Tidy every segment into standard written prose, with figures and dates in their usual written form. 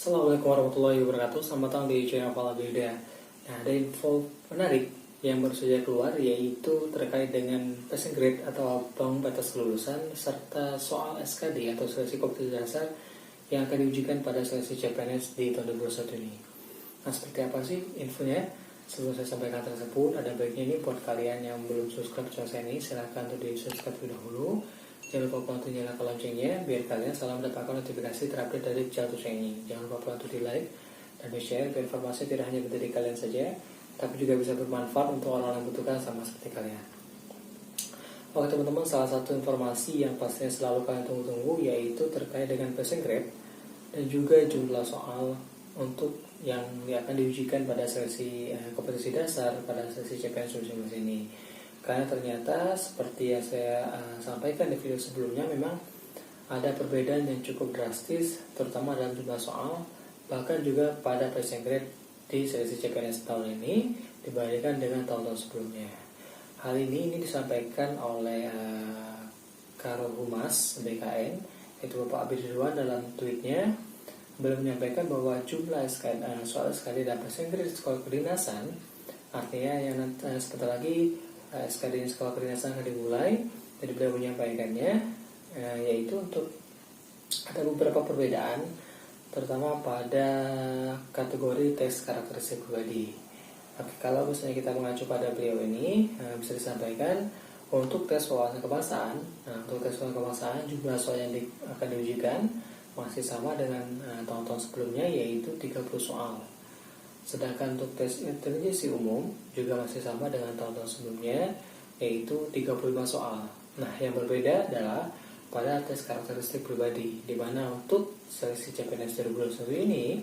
Assalamualaikum warahmatullahi wabarakatuh. Selamat datang di channel Fala Beda. Nah, ada info menarik yang baru saja keluar, yaitu terkait dengan passing grade atau ambang batas kelulusan serta soal SKD atau seleksi kompetensi dasar yang akan diujikan pada seleksi CPNS di tahun 2021 ini. Nah, seperti apa sih infonya? Sebelum saya sampaikan tersebut, ada baiknya ini buat kalian yang belum subscribe channel saya ini, silahkan untuk di subscribe terlebih dahulu. Jangan lupa untuk nyalakan loncengnya biar kalian selalu mendapatkan notifikasi terupdate dari channel saya ini. Jangan lupa untuk di like dan di share biar informasi tidak hanya dari kalian saja, tapi juga bisa bermanfaat untuk orang-orang yang membutuhkan sama seperti kalian. Oke teman-teman, salah satu informasi yang pastinya selalu kalian tunggu-tunggu yaitu terkait dengan passing grade dan juga jumlah soal untuk yang akan diujikan pada seleksi kompetensi dasar pada seleksi CPNS 2019 ini. Karena ternyata seperti yang saya sampaikan di video sebelumnya, memang ada perbedaan yang cukup drastis terutama dalam jumlah soal, bahkan juga pada passing grade di seleksi CPNS tahun ini dibandingkan dengan tahun-tahun sebelumnya. Hal ini disampaikan oleh Karo Humas BKN, yaitu Bapak Abid Ridwan. Dalam tweetnya beliau menyampaikan bahwa jumlah soal SKD dan passing grade sekolah kedinasan, artinya yang sebentar lagi SKD sekolah kedinasan akan dimulai. Jadi beliau menyampaikannya yaitu untuk ada beberapa perbedaan, terutama pada kategori tes karakteristik pribadi. Oke, kalau misalnya kita mengacu pada beliau ini, bisa disampaikan untuk tes wawasan kebangsaan. Nah, untuk tes wawasan kebangsaan jumlah soal yang akan diujikan masih sama dengan tahun-tahun sebelumnya, yaitu 30 soal. Sedangkan untuk tes intelijensi umum juga masih sama dengan tahun-tahun sebelumnya, yaitu 35 soal. Nah, yang berbeda adalah pada tes karakteristik pribadi, di mana untuk seleksi CPNS 2021 ini,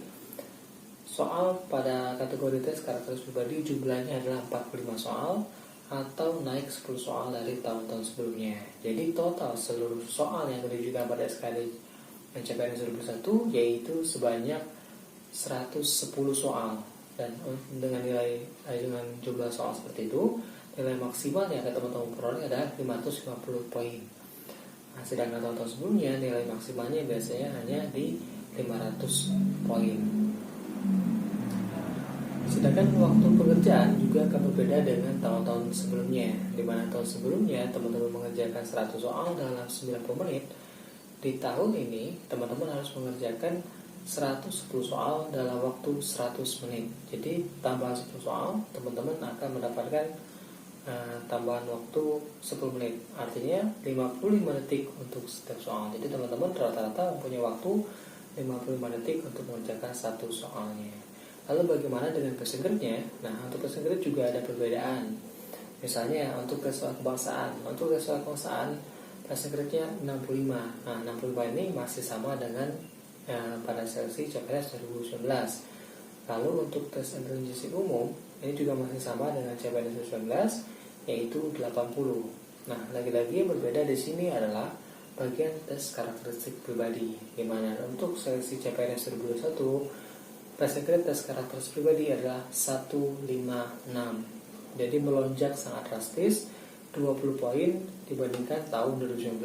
soal pada kategori tes karakteristik pribadi jumlahnya adalah 45 soal atau naik 10 soal dari tahun-tahun sebelumnya. Jadi total seluruh soal yang diujikan pada SKD CPNS 2021 yaitu sebanyak 110 soal. Dan dengan jumlah soal seperti itu, nilai maksimal yang akan teman-teman peroleh adalah 550 poin. Nah, sedangkan tahun-tahun sebelumnya nilai maksimalnya biasanya hanya di 500 poin. Sedangkan waktu pengerjaan juga akan berbeda dengan tahun-tahun sebelumnya, di mana tahun sebelumnya teman-teman mengerjakan 100 soal dalam 90 menit. Di tahun ini teman-teman harus mengerjakan 110 soal dalam waktu 100 menit. Jadi tambahan 10 soal, teman-teman akan mendapatkan tambahan waktu 10 menit. Artinya 55 detik untuk setiap soal. Jadi teman-teman rata-rata mempunyai waktu 55 detik untuk mengerjakan satu soalnya. Lalu bagaimana dengan passing grade-nya? Nah, untuk passing grade juga ada perbedaan. Misalnya untuk tes soal kebangsaan. Untuk tes soal kebangsaan passing grade-nya 65. Nah, 65 ini masih sama dengan pada seleksi CPNS 2019. Lalu untuk tes intelijensi umum ini juga masih sama dengan CPNS 2019, yaitu 80. Nah, lagi-lagi yang berbeda di sini adalah bagian tes karakteristik pribadi, di mana untuk seleksi CPNS 2021 passing grade tes karakteristik pribadi adalah 156. Jadi melonjak sangat drastis 20 poin dibandingkan tahun 2019,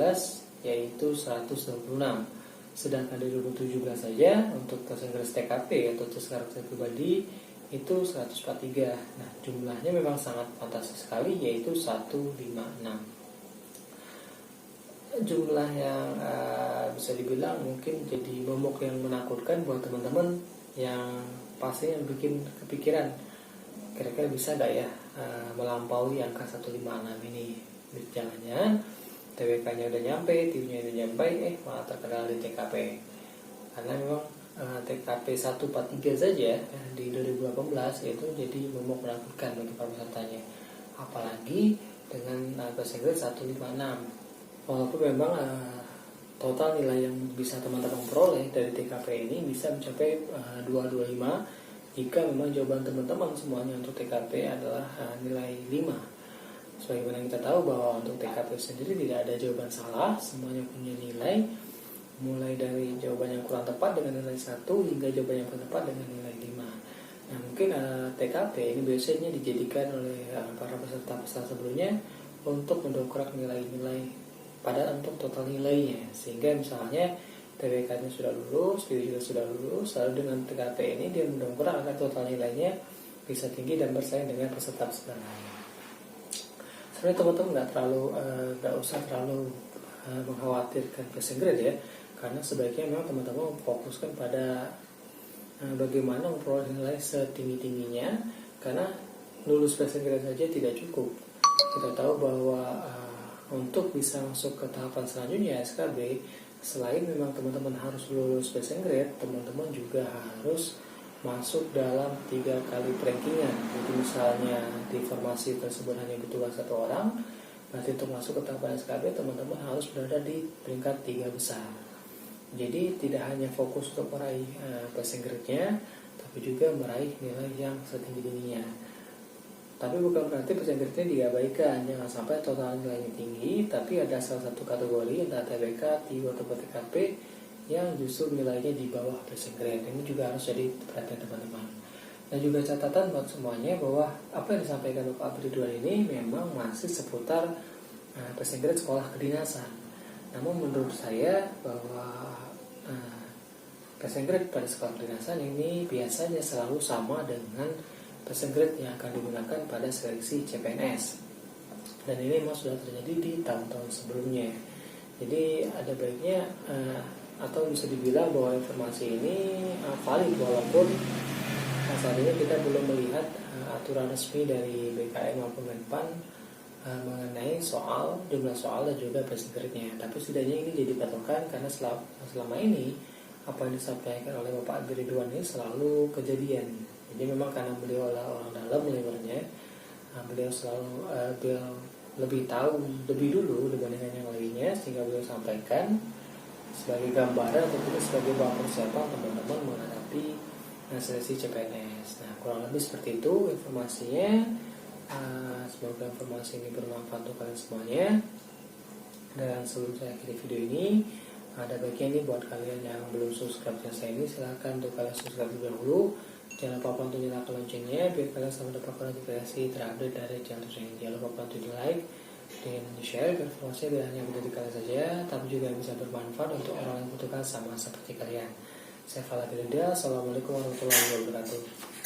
yaitu 126. Sedangkan di 2017 saja untuk tes TKP atau tes karakteristik pribadi itu 143. Nah, jumlahnya memang sangat fantastis sekali, yaitu 156. Jumlah yang bisa dibilang mungkin jadi momok yang menakutkan buat teman-teman yang pastinya bikin kepikiran kira-kira bisa gak ya melampaui angka 156 ini. Jangan-jangan TWK-nya udah nyampe, TV-nya udah nyampe, malah terkenal di TKP. Karena memang TKP 143 saja di 2018 itu jadi momok menakutkan bagi para pesertanya. Apalagi dengan passing grade 156. Walaupun memang total nilai yang bisa teman-teman peroleh dari TKP ini bisa mencapai 225 jika memang jawaban teman-teman semuanya untuk TKP adalah nilai 5. Sebagaimana kita tahu bahwa untuk TKP sendiri tidak ada jawaban salah, semuanya punya nilai, mulai dari jawaban yang kurang tepat dengan nilai 1 hingga jawaban yang tepat dengan nilai 5. Nah, mungkin TKP ini biasanya dijadikan oleh para peserta sebelumnya untuk mendongkrak nilai-nilai pada untuk total nilainya, sehingga misalnya TBK-nya sudah lulus, dia juga sudah lulus, lalu dengan TKP ini dia mendongkrak agar total nilainya bisa tinggi dan bersaing dengan peserta lain. Sebenarnya teman-teman nggak usah terlalu mengkhawatirkan passing grade ya, karena sebaiknya memang teman-teman fokuskan pada bagaimana memperoleh nilai setinggi-tingginya, karena lulus passing grade saja tidak cukup. Kita tahu bahwa untuk bisa masuk ke tahapan selanjutnya SKB, selain memang teman-teman harus lulus passing grade, teman-teman juga harus masuk dalam 3 kali rankingan. Jadi misalnya di formasi tersebut hanya butuh satu orang, berarti untuk masuk ke tahapan SKB teman-teman harus berada di peringkat 3 besar. Jadi tidak hanya fokus untuk meraih passing grade-nya, tapi juga meraih nilai yang setinggi-tingginya. Tapi bukan berarti passing grade-nya diabaikan, jangan sampai total nilainya tinggi, tapi ada salah satu kategori entah TBK, TIO atau TKP yang justru nilainya di bawah passing grade. Ini juga harus jadi perhatian teman-teman. Dan juga catatan buat semuanya bahwa apa yang disampaikan Bapak Ridwan ini memang masih seputar passing grade sekolah kedinasan. Namun menurut saya bahwa passing grade pada sekolah kedinasan ini biasanya selalu sama dengan passing grade yang akan digunakan pada seleksi CPNS. Dan ini memang sudah terjadi di tahun-tahun sebelumnya. Jadi ada baiknya atau bisa dibilang bahwa informasi ini valid walaupun saat ini kita belum melihat aturan resmi dari BKM maupun Menpan mengenai jumlah soal dan juga passing grade-nya. Tapi setidaknya ini jadi patokan karena selama ini apa yang disampaikan oleh Bapak Ridwan ini selalu kejadian. Jadi memang karena beliau adalah orang dalam levelnya, beliau selalu lebih tahu lebih dulu dibandingkan yang lainnya, sehingga beliau sampaikan sebagai gambaran atau juga sebagai bahan persiapan teman-teman menghadapi seleksi CPNS. Nah, kurang lebih seperti itu informasinya. Semoga informasi ini bermanfaat untuk kalian semuanya. Dan sebelum saya akhiri video ini, ada baiknya ini buat kalian yang belum subscribe channel saya ini, silahkan untuk kalian subscribe terlebih dahulu. Jangan lupa untuk nyalakan loncengnya biar kalian selalu mendapatkan notifikasi terupdate dari channel saya ini. Jangan lupa untuk di like dan share informasi tidak hanya menjadi kalian saja, tapi juga bisa bermanfaat untuk orang yang membutuhkan sama seperti kalian. Saya Fala Bilinda. Assalamualaikum warahmatullahi wabarakatuh.